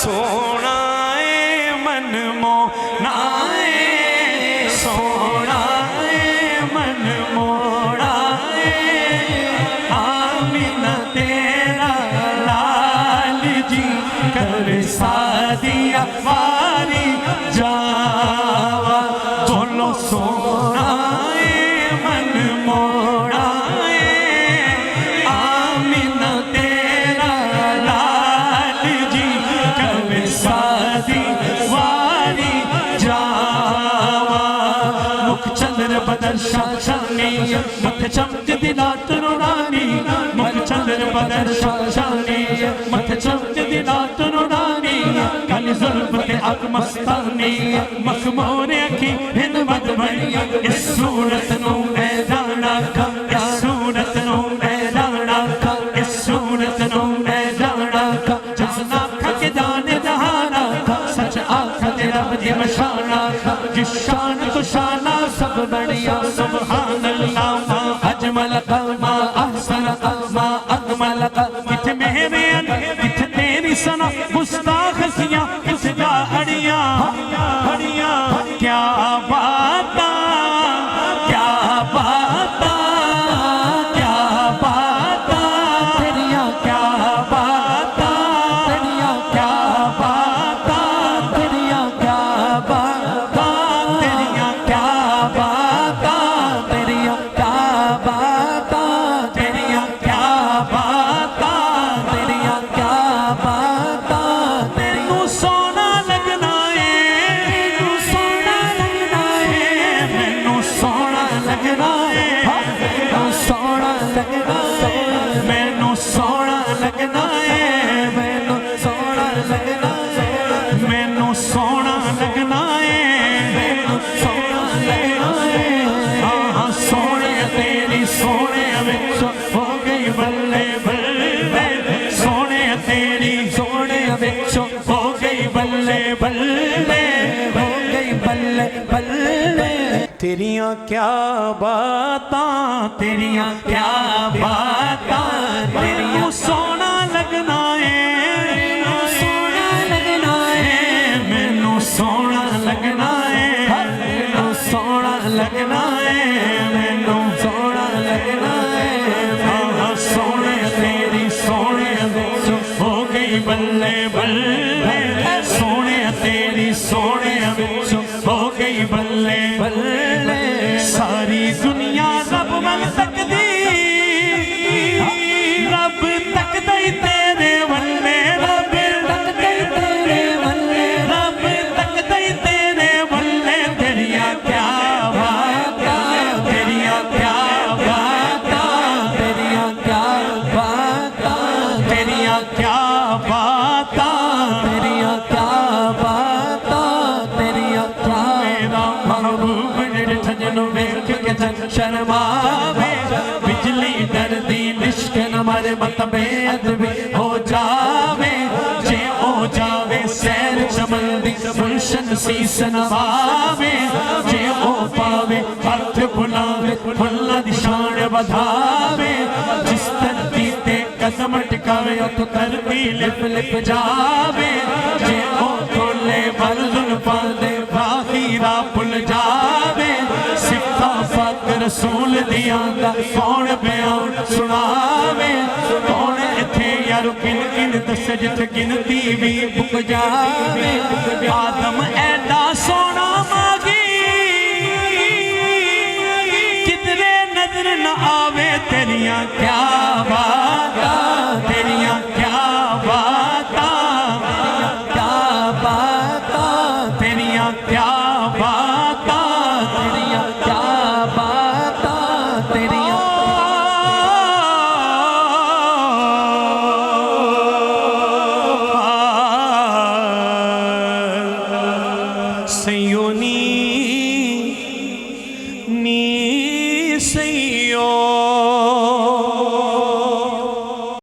سونا ہے من مونا ہے سونا ہے من مونا ہے آمینہ تیرا لال جی کر سادیا واری جاوا بولو سونا ہے من مونا ہے آمینہ تیرا لال جی کر سادی واری جاوا مکھ چندر بدر شاہ شانی مکھ چمک دلات نورانی مکھ چندر بدر شاہ شانی مکھ چمک دلات نورانی کالی ظلمت اک مستانی مخمور اکھی ہندمت بھئی اس صورت نو اے جانا کا اس صورت نو اے جانا کا اس صورت نو اے جانا کا جسنا کھا کے جانے جہانا کا سچ آکھا تیرا بدی مشانا کا جس شان تو شانہ سب بڑیا سبحان اللہ ما اجمل کا ما احسن کا ما اکمل کا کتھ میرے کتھ تیری سنا گستاخیاں کس جا اڑیاں کیا باتا کیا باتا کیا باتا تیریاں کیا باتا تیریاں کیا باتا تیریاں کیا باتا تیریاں کیا باتا تیریاں کیا باتا تیریاں کیا باتا تیریاں کیا باتا تیریوں سونا لگنا ہے تینوں سونا لگنا ہے مینوں سونا لگنا ہے مینوں سونا لگنا ہے مینوں سونا لگنا ہے مینوں سونا لگنا ہے مینوں سونا لگنا ہے مینوں سونا لگنا ہے ہاں سونے تیری سونے وچ ہو گئی بلے بلے سونے تیری سونے وچ ہو گئی بلے بلے ہو گئی بلے بلے تیریاں کیا باتاں تیریاں کیا باتاں تیریوں سونا لگنا ہے مینوں سونا لگنا ہے مینوں سونا لگنا ہے مینوں سونا لگنا ہے مینوں سونا لگنا ہے ہاں سونے تیری سونے وچ ہو گئی بلے بلے سونے تیری سونے وچ ہو گئی بلے بلے ساری دنیا رب ول تکدی رب تکدی تیرے ولے رب تکدی تیرے ولے رب تکدی تیرے ولے تیریاں کیا باتاں تیریاں کیا باتاں تیریاں کیا باتاں تیریاں کیا باتاں تیریاں کیا باتاں تیریاں کیا میرا محبوب نڈٹھ جنو ویکھ کے جن شرماوے بجلی ڈردی لشک نمارے مطبع ادبی ہو جاوے جے ہو جاوے سیر چمندی گلشن سیس نواوے جے ہو پاوے ہاتھ بلاوے اللہ دی شان بدھاوے جس ترتی تے قدم ٹکاوے تو ترتی لپ لپ جاوے جے ہو تولے بلدن پاندے باخیرہ پل جاوے صفتہ پاک رسول دیاں کون بیان سناوے کون اتھے یارو کن کن دس جت گنتی بھی بک جاوے آدم ایڈا سونا ماگی کدرے نظر نہ آوے تیریاں کیا بات